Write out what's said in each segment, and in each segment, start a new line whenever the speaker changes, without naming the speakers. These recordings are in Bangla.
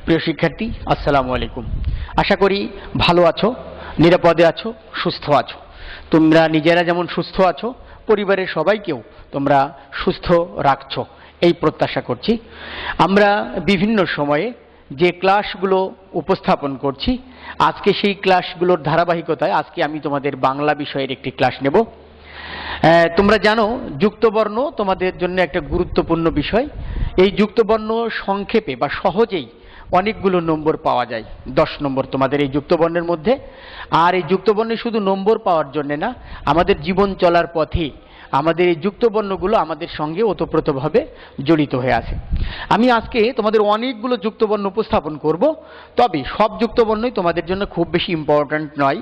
প্রিয় শিক্ষার্থী, আসসালামু আলাইকুম। আশা করি ভালো আছো, নিরাপদে আছো, সুস্থ আছো। তোমরা নিজেরা যেমন সুস্থ আছো, পরিবারের সবাইকেও তোমরা সুস্থ রাখছো, এই প্রত্যাশা করছি। আমরা বিভিন্ন সময়ে যে ক্লাসগুলো উপস্থাপন করছি, আজকে সেই ক্লাসগুলোর ধারাবাহিকতায় আজকে আমি তোমাদের বাংলা বিষয়ের একটি ক্লাস নেব। তোমরা জানো যুক্তবর্ণ তোমাদের জন্য একটা গুরুত্বপূর্ণ বিষয়। এই যুক্তবর্ণ সংক্ষেপে বা সহজেই অনেকগুলো নম্বর পাওয়া যায়। 10 নম্বর তোমাদের এই যুক্তবর্ণের মধ্যে। আর এই যুক্তবর্ণে শুধু নম্বর পাওয়ার জন্য না, আমাদের জীবন চলার পথে আমাদের এই যুক্তবর্ণগুলো আমাদের সঙ্গে ওতপ্রোতভাবে জড়িত হয়ে আছে। আমি আজকে তোমাদের অনেকগুলো যুক্তবর্ণ উপস্থাপন করব, তবে সব যুক্তবর্ণই তোমাদের জন্য খুব বেশি ইম্পর্ট্যান্ট নয়।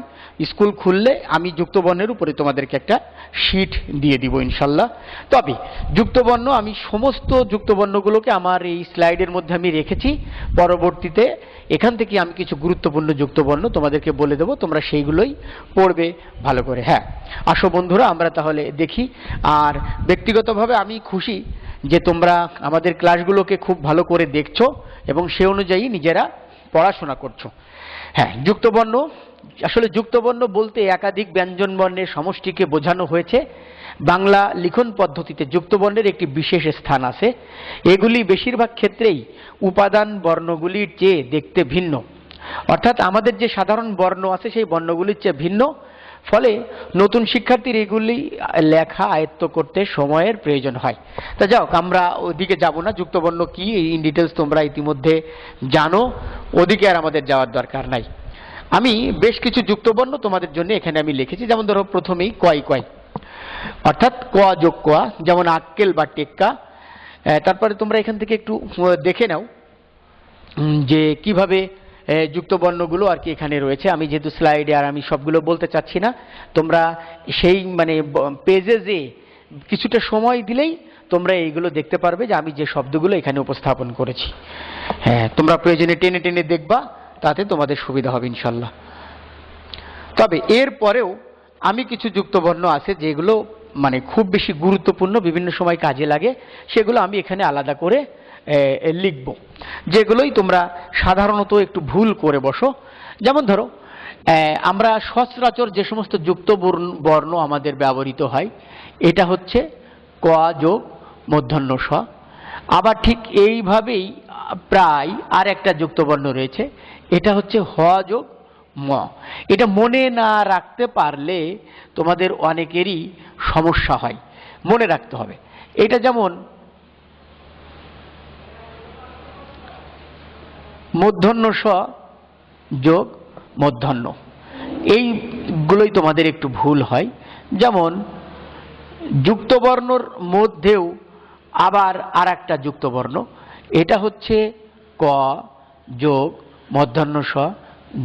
স্কুল খুললে আমি যুক্তবর্ণের উপরে তোমাদেরকে একটা শীট দিয়ে দিব ইনশাল্লাহ। তবে যুক্তবর্ণ আমি সমস্ত যুক্তবর্ণগুলোকে আমার এই স্লাইডের মধ্যে আমি রেখেছি। পরবর্তীতে এখান থেকে আমি কিছু গুরুত্বপূর্ণ যুক্তবর্ণ তোমাদেরকে বলে দেবো, তোমরা সেইগুলোই পড়বে ভালো করে। হ্যাঁ, আসো বন্ধুরা, আমরা তাহলে দেখি। আর ব্যক্তিগতভাবে আমি খুশি যে তোমরা আমাদের ক্লাসগুলোকে খুব ভালো করে দেখছো এবং সে অনুযায়ী নিজেরা পড়াশোনা করছো। হ্যাঁ, যুক্তবর্ণ, আসলে যুক্তবর্ণ বলতে একাধিক ব্যঞ্জনবর্ণের সমষ্টিকে বোঝানো হয়েছে। বাংলা লিখন পদ্ধতিতে যুক্তবর্ণের একটি বিশেষ স্থান আছে। এগুলি বেশিরভাগ ক্ষেত্রেই উপাদান বর্ণগুলির চেয়ে দেখতে ভিন্ন, অর্থাৎ আমাদের যে সাধারণ বর্ণ আছে সেই বর্ণগুলির চেয়ে ভিন্ন। ফলে নতুন শিক্ষার্থীর এগুলি লেখা আয়ত্ত করতে সময়ের প্রয়োজন হয়। তা যাও, আমরা ওদিকে যাব না। যুক্তবর্ণ কি ইন ডিটেলস তোমরা ইতিমধ্যে জানো, ওদিকে আর আমাদের যাওয়ার দরকার নাই। আমি বেশ কিছু যুক্তবর্ণ তোমাদের জন্য এখানে আমি লিখেছি। যেমন ধরো প্রথমেই কয় কয়, অর্থাৎ ক যোগ ক, যেমন আক্কেল বা টেক্কা। তারপরে তোমরা এখান থেকে একটু দেখে নাও যে কিভাবে যুক্তবর্ণগুলো আর কি এখানে রয়েছে। আমি যেহেতু স্লাইডে আর আমি সবগুলো বলতে চাচ্ছি না, তোমরা সেই পেজে যে কিছুটা সময় দিলেই তোমরা এইগুলো দেখতে পারবে যে আমি যে শব্দগুলো এখানে উপস্থাপন করেছি। হ্যাঁ, তোমরা প্রয়োজনে টেনে টেনে দেখবা, তাতে তোমাদের সুবিধা হবে ইনশাল্লাহ। তবে এর পরেও আমি কিছু যুক্তবর্ণ আছে যেগুলো খুব বেশি গুরুত্বপূর্ণ, বিভিন্ন সময় কাজে লাগে, সেগুলো আমি এখানে আলাদা করে লিখব, যেগুলোই তোমরা সাধারণত একটু ভুল করে বসো। যেমন ধরো আমরা সচরাচর যে সমস্ত যুক্তবর্ণ আমাদের ব্যবহৃত হয়, এটা হচ্ছে ক যোগ মূর্ধন্য ষ। আবার ঠিক এইভাবেই প্রায় আর একটা যুক্তবর্ণ রয়েছে, এটা হচ্ছে হ যোগ ম। এটা মনে না রাখতে পারলে তোমাদের অনেকেরই সমস্যা হয়, মনে রাখতে হবে। এটা যেমন মূর্ধন্য ষ যোগ মূর্ধন্য, এইগুলোই তোমাদের একটু ভুল হয়। যেমন যুক্তবর্ণর মধ্যেও আবার আর একটা যুক্তবর্ণ, এটা হচ্ছে ক যোগ মূর্ধন্য ষ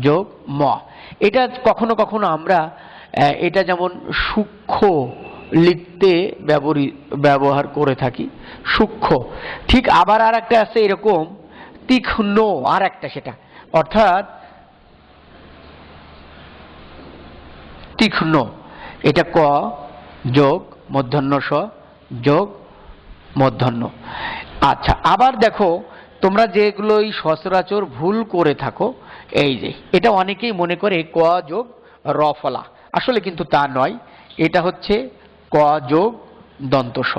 যোগ ম। এটা কখনো কখনো আমরা এটা যেমন সূক্ষ্ম লিখতে ব্যবহার করে থাকি, সূক্ষ্ম। ঠিক আবার আর একটা আছে এরকম তীক্ষ্ণ আর একটা, সেটা অর্থাৎ তীক্ষ্ণ। এটা ক যোগ মূর্ধন্য ষ যোগ মূর্ধন্য। আচ্ছা, আবার দেখো তোমরা যেগুলোই সচরাচর ভুল করে থাকো, এই যে এটা অনেকেই মনে করে ক যোগ র ফলা, আসলে কিন্তু তা নয়। এটা হচ্ছে ক যোগ দন্ত স।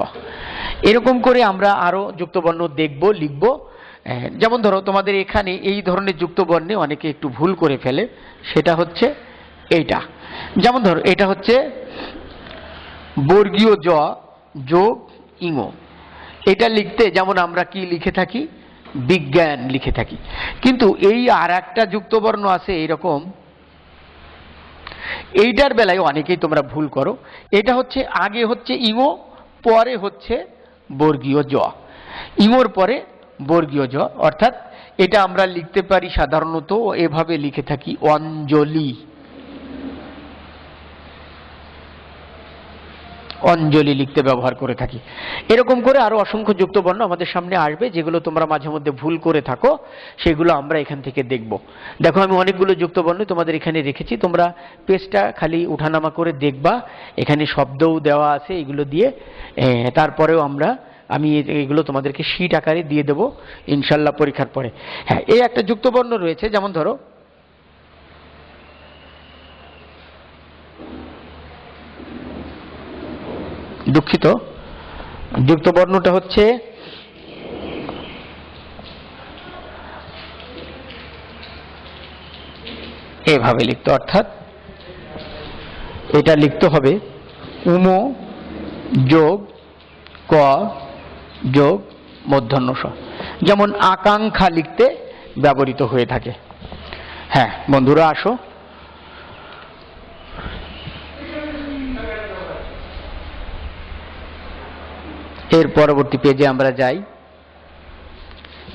এরকম করে আমরা আরো যুক্তবর্ণ দেখব, লিখব। যেমন ধরো তোমাদের এখানে এই ধরনের যুক্তবর্ণে অনেকে একটু ভুল করে ফেলে, সেটা হচ্ছে এইটা। যেমন ধরো এটা হচ্ছে বর্গীয় জ যোগ ইঙ। এটা লিখতে যেমন আমরা কি লিখে থাকি, বিজ্ঞান লিখে থাকি। কিন্তু এই আর একটা যুক্তবর্ণ আছে এইরকম, এইটার বেলায় অনেকেই তোমরা ভুল করো। এটা হচ্ছে আগে হচ্ছে ইঙ, পরে হচ্ছে বর্গীয় জ। ইঙর পরে বর্গীয় জ, অর্থাৎ এটা আমরা লিখতে পারি সাধারণত এভাবে লিখে থাকি অঞ্জলি, অঞ্জলি লিখতে ব্যবহার করে থাকি। এরকম করে আরো অসংখ্য যুক্তবর্ণ আমাদের সামনে আসবে, যেগুলো তোমরা মাঝে মধ্যে ভুল করে থাকো, সেগুলো আমরা এখান থেকে দেখব। দেখো আমি অনেকগুলো যুক্তবর্ণ তোমাদের এখানে রেখেছি, তোমরা পেজটা খালি উঠানামা করে দেখবা, এখানে শব্দও দেওয়া আছে এগুলো দিয়ে। তারপরেও আমরা আমি এগুলো তোমাদেরকে শীট আকারে দিয়ে দেবো ইনশাল্লাহ পরীক্ষার পরে। হ্যাঁ, এই একটা যুক্তবর্ণ রয়েছে, যেমন ধরো দুঃখিত, যুক্তবর্ণটা হচ্ছে এভাবে লিখতে, অর্থাৎ এটা লিখতে হবে উমো যোগ ক যোগ মূর্ধন্য ষ, যেমন আকাঙ্ক্ষা লিখতে ব্যবহৃত হয়ে থাকে। হ্যাঁ বন্ধুরা, আসো এর পরবর্তী পেজে আমরা যাই।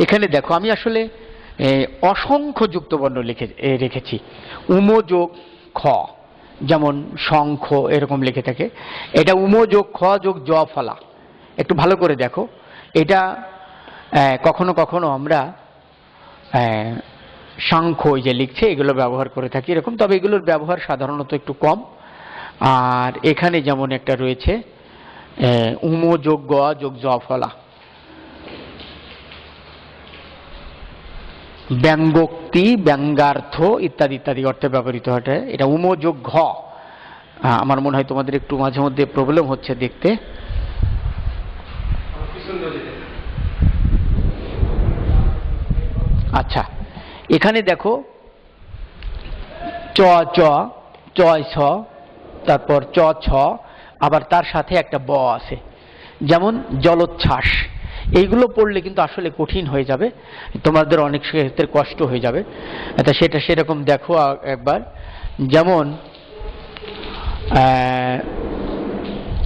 এখানে দেখো আমি আসলে অসংখ্য যুক্তবর্ণ রেখেছি। উমো যোগ খ, যেমন শঙ্খ এরকম লিখে থাকে, এটা উমো যোগ খ যোগ জ ফলা। একটু ভালো করে দেখো, এটা কখনো কখনো আমরা শঙ্খ ওই যে লিখছে এগুলো ব্যবহার করে থাকি এরকম, তবে এগুলোর ব্যবহার সাধারণত একটু কম। আর এখানে যেমন একটা রয়েছে উমো যোগ গ যোগ জ ফলা, ব্যঙ্গোক্তি ব্যঙ্গার্থ ইত্যাদি ইত্যাদি অর্থে ব্যবহৃত হয়। এটা উমো যোগ ঘ। আমার মনে হয় তোমাদের একটু মাঝে মধ্যে প্রবলেম হচ্ছে দেখতে। আচ্ছা, এখানে দেখো চ চ চয় ছ, তারপর চ ছ, আবার তার সাথে একটা ব আছে, যেমন জলোচ্ছ্বাস। এইগুলো পড়লে কিন্তু আসলে কঠিন হয়ে যাবে, তোমাদের অনেক ক্ষেত্রে কষ্ট হয়ে যাবে। তা সেটা সেরকম দেখো একবার, যেমন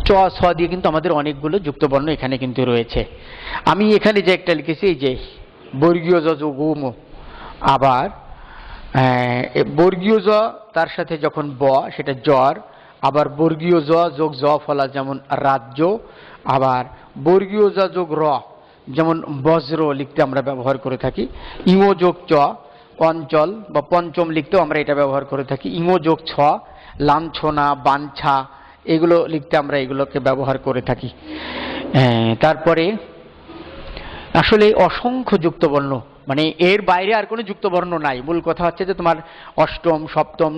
চ ছ দিয়ে কিন্তু আমাদের অনেকগুলো যুক্তবর্ণ এখানে কিন্তু রয়েছে। আমি এখানে যে একটা লিখেছি এই যে বর্গীয় জ যোগ উম, আবার বর্গীয় জ তার সাথে যখন ব সেটা জ্বর, আবার বর্গীয় জ যোগ জ ফলা যেমন রাজ্য, আবার বর্গীয় জ যোগ র যেমন বজ্র লিখতে আমরা ব্যবহার করে থাকি। ইঙো যোগ চ অঞ্চল বা পঞ্চম লিখতেও আমরা এটা ব্যবহার করে থাকি। ইঙো যোগ ছ লাঞ্ছনা বাঞ্ছা এগুলো লিখতে আমরা এগুলোকে ব্যবহার করে থাকি। তারপরে আসলে অসংখ্য যুক্তবর্ণ, মানে এর বাইরে আর কোনো যুক্তবর্ণ নাই। মূল কথা হচ্ছে যে তোমার অষ্টম সপ্তম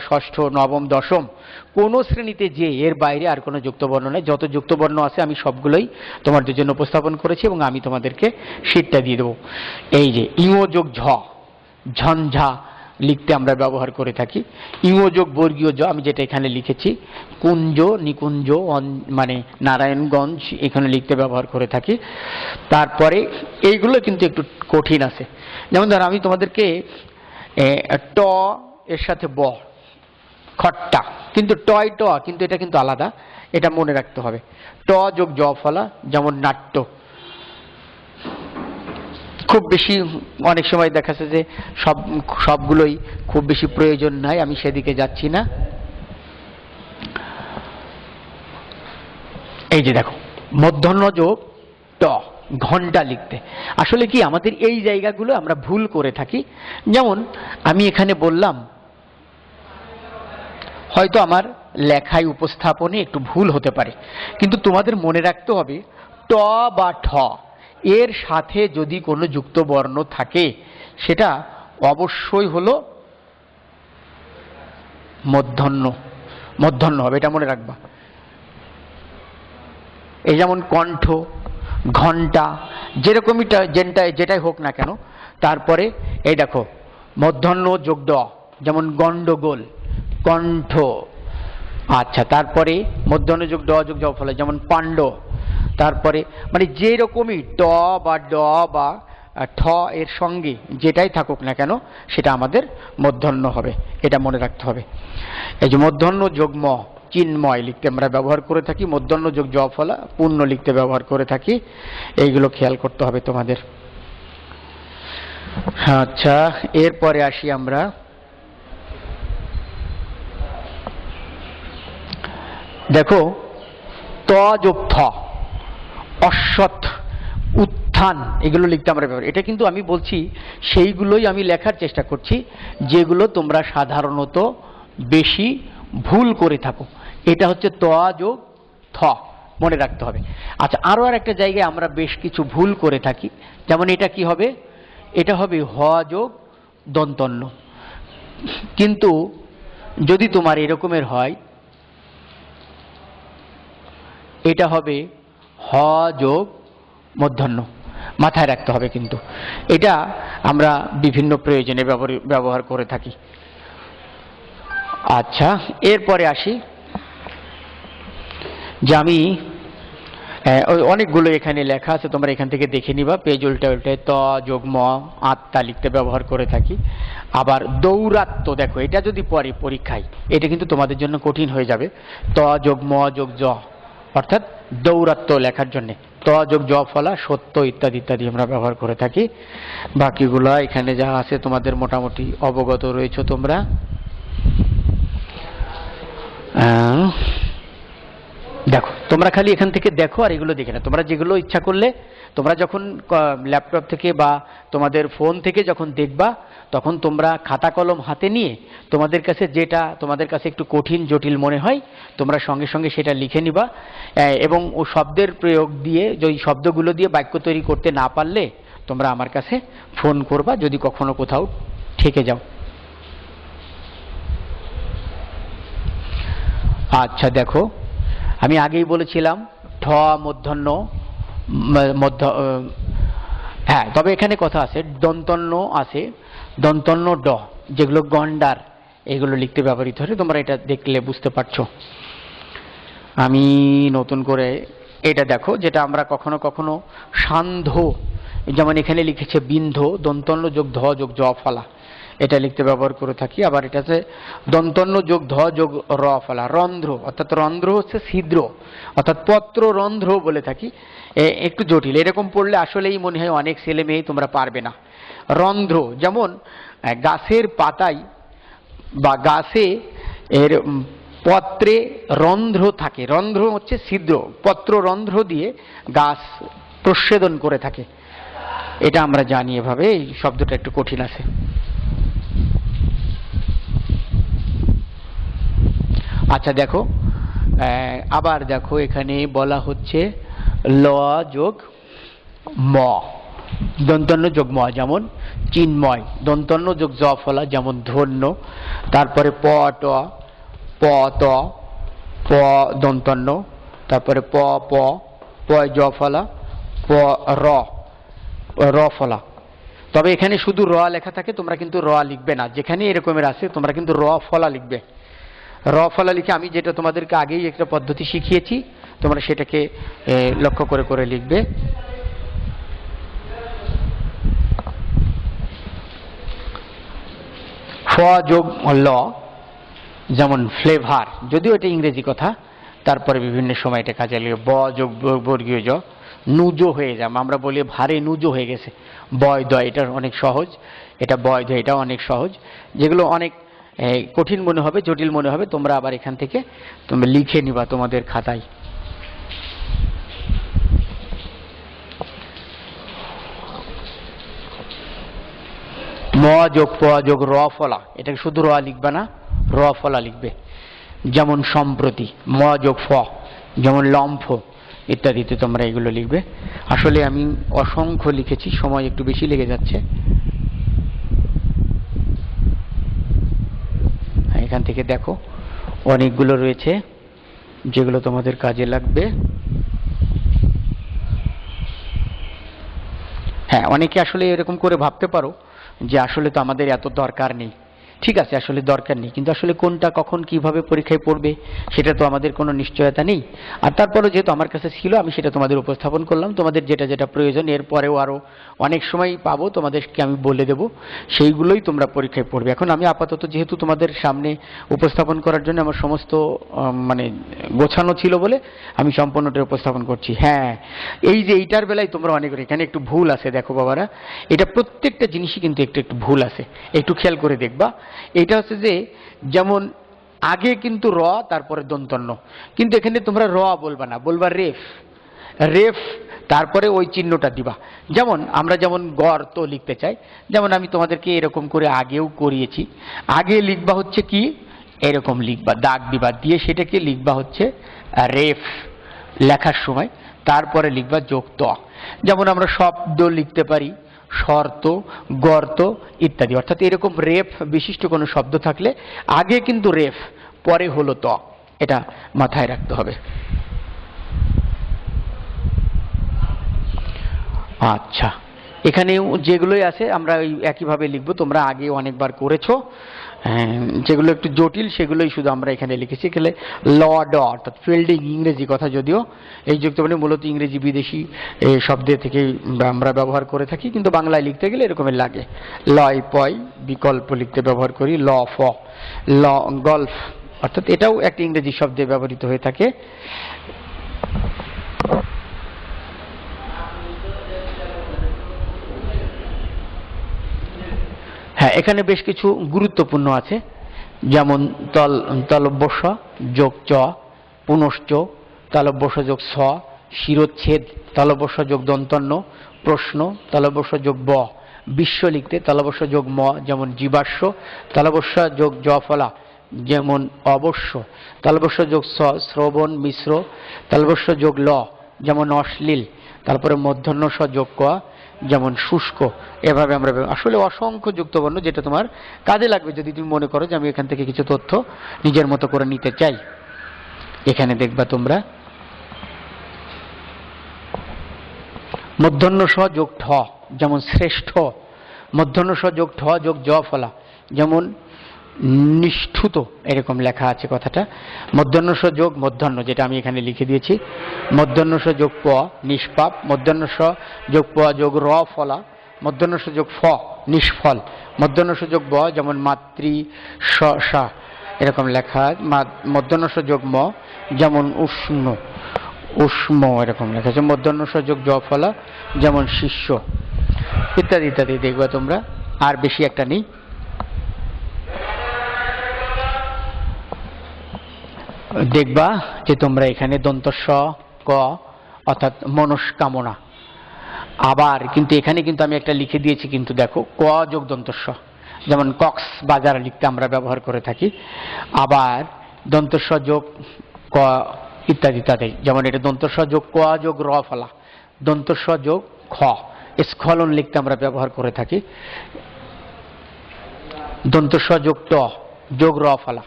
ষষ্ঠ নবম দশম কোনো শ্রেণীতে যে এর বাইরে আর কোনো যুক্তবর্ণ নেই। যত যুক্তবর্ণ আছে আমি সবগুলোই তোমাদের জন্য উপস্থাপন করেছি এবং আমি তোমাদেরকে শীটটা দিয়ে দেবো। এই যে ইঙো যোগ ঝ ঝঞ্ঝা লিখতে আমরা ব্যবহার করে থাকি। ইঙো যোগ বর্গীয় জ আমি যেটা এখানে লিখেছি, কুঞ্জ নিকুঞ্জ মানে নারায়ণগঞ্জ এখানে লিখতে ব্যবহার করে থাকি। তারপরে এইগুলো কিন্তু একটু কঠিন আছে, যেমন ধর আমি তোমাদেরকে ট এর সাথে ব খট্টা, কিন্তু টয় ট কিন্তু এটা কিন্তু আলাদা, এটা মনে রাখতে হবে। ট যোগ জ ফলা যেমন নাট্য। খুব বেশি অনেক সময় দেখা যাচ্ছে যে সবগুলোই খুব বেশি প্রয়োজন নাই, আমি সেদিকে যাচ্ছি না। এই যে দেখো মূর্ধন্য যোগ ট ঘন্টা লিখতে, আসলে কি আমাদের এই জায়গাগুলো আমরা ভুল করে থাকি। যেমন আমি এখানে বললাম, হয়তো আমার লেখায় উপস্থাপনে একটু ভুল হতে পারে, কিন্তু তোমাদের মনে রাখতে হবে ট বা ঠ এর সাথে যদি কোনো যুক্ত বর্ণ থাকে সেটা অবশ্যই হলো মূর্ধন্য, মূর্ধন্য হবে, এটা মনে রাখবা। এই যেমন কণ্ঠ ঘণ্টা যেরকমই যেটাই হোক না কেন, তারপরে এই দেখো মূর্ধন্য যোগ ড যেমন গন্ডগোল কণ্ঠ। আচ্ছা, তারপরে মূর্ধন্য যোগ ড যোগ জ ফলে যেমন পাণ্ড। তারপরে মানে যে রকমই ট বা ড বা ঠ এর সঙ্গে যেটাই থাকুক না কেন সেটা আমাদের মূর্ধন্য হবে, এটা মনে রাখতে হবে। এই যে মূর্ধন্য যোগ ম চিন্ময় লিখতে আমরা ব্যবহার করে থাকি, মূর্ধন্য যোগ জ ফলা পূর্ণ লিখতে ব্যবহার করে থাকি, এইগুলো খেয়াল করতে হবে তোমাদের। আচ্ছা, এরপরে আসি আমরা দেখো ত যোগ থ অশ্বত্থ উত্থান এগুলো লিখতে আমরা ব্যবহার, এটা কিন্তু আমি বলছি সেইগুলোই আমি লেখার চেষ্টা করছি যেগুলো তোমরা সাধারণত বেশি ভুল করে থাকো। এটা হচ্ছে ত যোগ থ মনে রাখতে হবে। আচ্ছা, আরও আর একটা জায়গায় আমরা বেশ কিছু ভুল করে থাকি। যেমন এটা কি হবে, এটা হবে হ যোগ দন্তন্য। কিন্তু যদি তোমার এরকমের হয়, এটা হবে হ যোগ মূর্ধন্য। মাথায় রাখতে হবে কিন্তু এটা আমরা বিভিন্ন প্রয়োজনে ব্যবহার করে থাকি। আচ্ছা, এরপরে আসি যে আমি অনেকগুলো এখানে লেখা আছে, তোমরা এখান থেকে দেখে নিবা। পেজ উল্টায় উল্টায় ত যোগ ম আত্মা লিখতে ব্যবহার করে থাকি। আবার দৌরাত্ম্য, দেখো এটা যদি পরে পরীক্ষায়, এটা কিন্তু তোমাদের জন্য কঠিন হয়ে যাবে। ত যোগ ম যোগ জ, অর্থাৎ দৌরাত্ম্য লেখার জন্যে ত যোগ জ ফলা সত্য ইত্যাদি ইত্যাদি আমরা ব্যবহার করে থাকি। বাকিগুলো এখানে যা আছে তোমাদের মোটামুটি অবগত রয়েছে তোমরা। দেখো, তোমরা খালি এখান থেকে দেখো আর এগুলো দেখে না। তোমরা যেগুলো ইচ্ছা করলে তোমরা যখন ল্যাপটপ থেকে বা তোমাদের ফোন থেকে যখন দেখবা, তখন তোমরা খাতা কলম হাতে নিয়ে তোমাদের কাছে যেটা তোমাদের কাছে একটু কঠিন জটিল মনে হয়, তোমরা সঙ্গে সঙ্গে সেটা লিখে নিবা। এবং ও শব্দের প্রয়োগ দিয়ে, ওই শব্দগুলো দিয়ে বাক্য তৈরি করতে না পারলে তোমরা আমার কাছে ফোন করবা যদি কখনো কোথাও ঠেকে যাও। আচ্ছা দেখো, আমি আগেই বলেছিলাম ঠ মূর্ধন্য মধ্য, হ্যাঁ, তবে এখানে কথা আছে দন্তন্য আছে, দন্তন্য ড, যেগুলো গন্ডার, এগুলো লিখতে ব্যবহৃত হয়। তোমরা এটা দেখলে বুঝতে পারছো। আমি নতুন করে এটা দেখো, যেটা আমরা কখনো কখনো সান্ধ্য, যেমন এখানে লিখেছে বিন্ধ, দন্তন্য যোগ ধ যোগ জ ফলা, এটা লিখতে ব্যবহার করে থাকি। আবার এটাতে দন্তন্য যোগ ধ যোগ র ফলা, রন্ধ্র, অর্থাৎ রন্ধ্র হচ্ছে ছিদ্র, অর্থাৎ পত্র রন্ধ্র বলে থাকি। একটু জটিল, এরকম পড়লে আসলেই মনে হয় অনেক ছেলে মেয়ে তোমরা পারবে না। রন্ধ্র যেমন গাছের পাতায় বা গাছে এর পত্রে রন্ধ্র থাকে, রন্ধ্র হচ্ছে ছিদ্র, পত্র রন্ধ্র দিয়ে গাছ প্রচ্ছেদন করে থাকে, এটা আমরা জানি এভাবে। এই শব্দটা একটু কঠিন আছে। আচ্ছা দেখো, আবার দেখো এখানে বলা হচ্ছে ল যোগ ম, দন্তন্য যোগ ম, যেমন চিন্ময়, দন্তন্য যোগ জ ফলা, যেমন ধন্য। তারপরে প ট, প ত, প দন্তন্য, তারপরে প প, প জ ফলা, প র, র ফলা। তবে এখানে শুধু র লেখা থাকে, তোমরা কিন্তু র লিখবে না। যেখানে এরকমের আছে তোমরা কিন্তু র ফলা লিখবে। র ফলা লিখে আমি যেটা তোমাদেরকে আগেই একটা পদ্ধতি শিখিয়েছি, তোমরা সেটাকে লক্ষ্য করে করে লিখবে। ফ যোগ ল, যেমন ফ্লেভার, যদিও এটা ইংরেজি কথা, তারপরে বিভিন্ন সময় এটা কাজে লাগে। ব যোগ বর্গীয় জ, নুজো হয়ে যাবে, আমরা বলি ভারে নুজো হয়ে গেছে। বয় দয়, এটা অনেক সহজ, এটা বয় দয়, এটা অনেক সহজ। যেগুলো অনেক কঠিন মনে হবে, জটিল মনে হবে, তোমরা আবার এখান থেকে তোমরা লিখে নিবা তোমাদের খাতায়। ম যোগ প যোগ র ফলা, এটাকে শুধু র লিখবে না, র ফলা লিখবে। যেমন সম্প্রতি, ম যোগ ফ, যেমন লম্ফ ইত্যাদিতে তোমরা এগুলো লিখবে। আসলে আমি অসংখ্য লিখেছি, সময় একটু বেশি লেগে যাচ্ছে। এখান থেকে দেখো অনেকগুলো রয়েছে যেগুলো তোমাদের কাজে লাগবে। হ্যাঁ, অনেকে আসলে এরকম করে ভাবতে পারো যে আসলে তো আমাদের এত দরকার নেই। ঠিক আছে, আসলে দরকার নেই, কিন্তু আসলে কোনটা কখন কিভাবে পরীক্ষায় পড়বে সেটা তো আমাদের কোনো নিশ্চয়তা নেই। আর তারপরেও যেহেতু আমার কাছে ছিল, আমি সেটা তোমাদের উপস্থাপন করলাম। তোমাদের যেটা যেটা প্রয়োজন এরপরেও আরও অনেক সময় পাবো, তোমাদেরকে আমি বলে দেব, সেইগুলোই তোমরা পরীক্ষায় পড়বে। এখন আমি আপাতত যেহেতু তোমাদের সামনে উপস্থাপন করার জন্য আমার সমস্ত মানে গোছানো ছিল বলে আমি সম্পূর্ণটা উপস্থাপন করছি। হ্যাঁ, এই যে এইটার বেলায় তোমরা অনেক, এখানে একটু ভুল আছে দেখো বাবারা, এটা প্রত্যেকটা জিনিসই কিন্তু একটু একটু ভুল আছে, একটু খেয়াল করে দেখবা। এটা হচ্ছে যে যেমন আগে কিন্তু র, তারপরে দন্তন্য, কিন্তু এখানে তোমরা র বলবা না, বলবা রেফ, রেফ, তারপরে ওই চিহ্নটা দিবা। যেমন আমরা যেমন গর্ত লিখতে চাই, যেমন আমি তোমাদেরকে এরকম করে আগেও করিয়েছি। আগে লিখবা হচ্ছে কি, এরকম লিখবা, দাগ দিবা, দিয়ে সেটাকে লিখবা হচ্ছে রেফ, লেখার সময় তারপরে লিখবা যোগ ত। যেমন আমরা শব্দ লিখতে পারি শর্ত, গর্ত ইত্যাদি, অর্থাৎ এরকম রেফ বিশিষ্ট কোনো শব্দ থাকলে আগে কিন্তু রেফ, পরে হলো ত, এটা মাথায় রাখতে হবে। আচ্ছা, এখানেও যেগুলোই আছে আমরা ওই একইভাবে লিখবো, তোমরা আগে অনেকবার করেছো। যেগুলো একটু জটিল সেগুলোই শুধু আমরা এখানে লিখেছি। এখানে ল ড অর্থাৎ ফিল্ডিং ইংরেজি কথা, যদিও এই যুক্তবর্ণ মূলত ইংরেজি বিদেশি শব্দের থেকে আমরা ব্যবহার করে থাকি, কিন্তু বাংলায় লিখতে গেলে এরকমের লাগে। লয় পয় বিকল্প লিখতে ব্যবহার করি, ল ফ, ল গল্ফ, অর্থাৎ এটাও একটা ইংরেজি শব্দে ব্যবহৃত হয়ে থাকে। হ্যাঁ, এখানে বেশ কিছু গুরুত্বপূর্ণ আছে, যেমন তলব্যস্য যোগ চ, পুনশ্চ তলব্যস্য যোগ স, শিরোচ্ছেদ তলব্যস্য যোগ দন্তন্য, প্রশ্ন তলব্যস্য যোগ ব, বিশ্ব লিখতে তলব্যস্য যোগ ম, যেমন জীবাশ্ম, তলব্যস্য যোগ জ ফলা, যেমন অবশ্য, তলব্যস্য যোগ স, শ্রবণ মিশ্র, তলব্যস্য যোগ ল, যেমন অশ্লীল, তারপরে মূর্ধন্য স যোগ ক, যেমন শুষ্ক। এভাবে আমরা আসলে অসংখ্য যুক্তবর্ণ, যেটা তোমার কাজে লাগবে যদি তুমি মনে করো যে আমি এখান থেকে কিছু তথ্য নিজের মতো করে নিতে চাই। এখানে দেখবা তোমরা মূর্ধন্য স যোগ ঠ, যেমন শ্রেষ্ঠ, মূর্ধন্য স যোগ ঠ যোগ জ ফলা, যেমন নিষ্ঠুত, এরকম লেখা আছে কথাটা। মূর্ধন্য স যোগ মূর্ধন্য, যেটা আমি এখানে লিখে দিয়েছি, মূর্ধন্য স যোগ প নিষ্পাপ, মূর্ধন্য স যোগ প যোগ র ফলা, মূর্ধন্য স যোগ ফ নিষ্ফল, মূর্ধন্য স যোগ ব, যেমন মাতৃ সা, এরকম লেখা। মূর্ধন্য স যোগ ম, যেমন উষ্ণ, উষ্ম, এরকম লেখা আছে। মূর্ধন্য স যোগ জ ফলা, যেমন শিষ্য, ইত্যাদি ইত্যাদি দেখবা তোমরা। আর বেশি একটা নেই। দেখবা যে তোমরা এখানে দন্ত স ক অর্থাৎ মনস্কামনা, আবার কিন্তু এখানে কিন্তু আমি একটা লিখে দিয়েছি, কিন্তু দেখো ক যোগ দন্ত স, যেমন কক্স বাজার লিখতে আমরা ব্যবহার করে থাকি। আবার দন্ত স যোগ ক ইত্যাদি ইত্যাদি, যেমন এটা দন্ত স যোগ ক যোগ র ফলা, দন্ত স যোগ খ, স্খলন লিখতে আমরা ব্যবহার করে থাকি। দন্ত স যোগ ট যোগ র ফলা,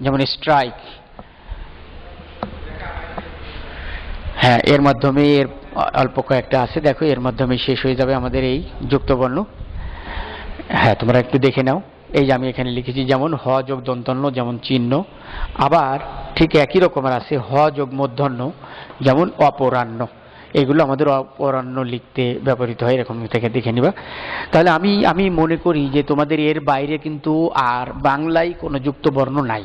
যেমন স্ট্রাইক। হ্যাঁ, এর মাধ্যমে এর অল্প কয়েকটা আছে, দেখো এর মাধ্যমে শেষ হয়ে যাবে আমাদের এই যুক্তবর্ণ। হ্যাঁ, তোমরা একটু দেখে নাও। এই যে আমি এখানে লিখেছি, যেমন হ যোগ দন্তন্য, যেমন চিহ্ন। আবার ঠিক একই রকমের আছে হ যোগ মূর্ধন্য, যেমন অপরাহ্ন। এগুলো আমাদের অপরাহ্ন লিখতে ব্যবহৃত হয়, এরকম থেকে দেখে নিবা। তাহলে আমি মনে করি যে তোমাদের এর বাইরে কিন্তু আর বাংলায় কোনো যুক্তবর্ণ নাই,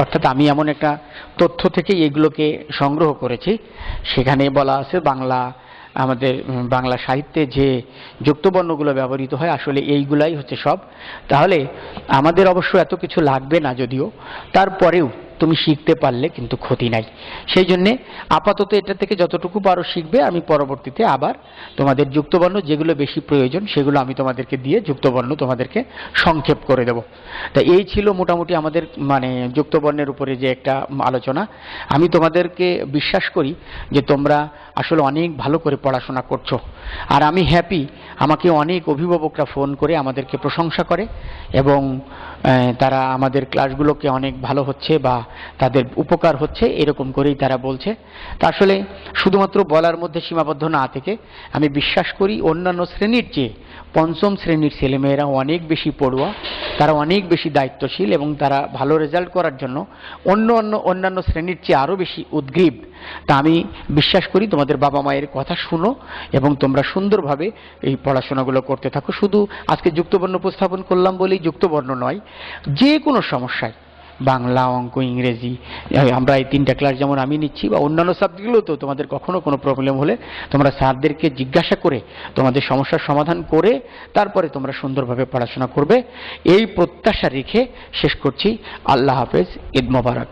অর্থাৎ আমি এমন একটা তথ্য থেকে এগুলোকে সংগ্রহ করেছি। সেখানে বলা আছে আমাদের বাংলা সাহিত্যে যে যুক্তবর্ণগুলো ব্যবহৃত হয় আসলে এইগুলাই হচ্ছে সব। তাহলে আমাদের অবশ্য এত কিছু লাগবে না, যদিও তারপরেও তুমি শিখতে পারলে কিন্তু ক্ষতি নাই। সেই জন্যে আপাতত এটা থেকে যতটুকু পারো শিখবে, আমি পরবর্তীতে আবার তোমাদের যুক্তবর্ণ যেগুলো বেশি প্রয়োজন সেগুলো আমি তোমাদেরকে দিয়ে যুক্তবর্ণ তোমাদেরকে সংক্ষেপ করে দেব। তা এই ছিল মোটামুটি আমাদের মানে যুক্তবর্ণের উপরে যে একটা আলোচনা। আমি তোমাদেরকে বিশ্বাস করি যে তোমরা আসলে অনেক ভালো করে পড়াশোনা করছো, আর আমি হ্যাপি। আমাকে অনেক অভিভাবকরা ফোন করে আমাদেরকে প্রশংসা করে এবং তারা আমাদের ক্লাসগুলোকে অনেক ভালো হচ্ছে বা তাদের উপকার হচ্ছে এরকম করেই তারা বলছে। তা আসলে শুধুমাত্র বলার মধ্যে সীমাবদ্ধ না থেকে আমি বিশ্বাস করি অন্যান্য শ্রেণীর চেয়ে পঞ্চম শ্রেণীর ছেলেমেয়েরা অনেক বেশি পড়ুয়া, তারা অনেক বেশি দায়িত্বশীল এবং তারা ভালো রেজাল্ট করার জন্য অন্যান্য শ্রেণীর চেয়ে আরও বেশি উদ্গ্রীব। তা আমি বিশ্বাস করি তোমাদের বাবা মায়ের কথা শুনো এবং তোমরা সুন্দরভাবে এই পড়াশোনাগুলো করতে থাকো। শুধু আজকে যুক্তবর্ণ উপস্থাপন করলাম বলেই যুক্তবর্ণ নয়, যে কোনো সমস্যায় বাংলা, অঙ্ক, ইংরেজি, আমরা এই 3টা ক্লাস যেমন আমি নিচ্ছি বা অন্যান্য সাবজেক্টগুলোও তো তোমাদের কখনো কোনো প্রবলেম হলে তোমরা স্যারদেরকে জিজ্ঞাসা করে তোমাদের সমস্যার সমাধান করে তারপরে তোমরা সুন্দরভাবে পড়াশোনা করবে, এই প্রত্যাশা রেখে শেষ করছি। আল্লাহ হাফেজ, ঈদ মোবারক।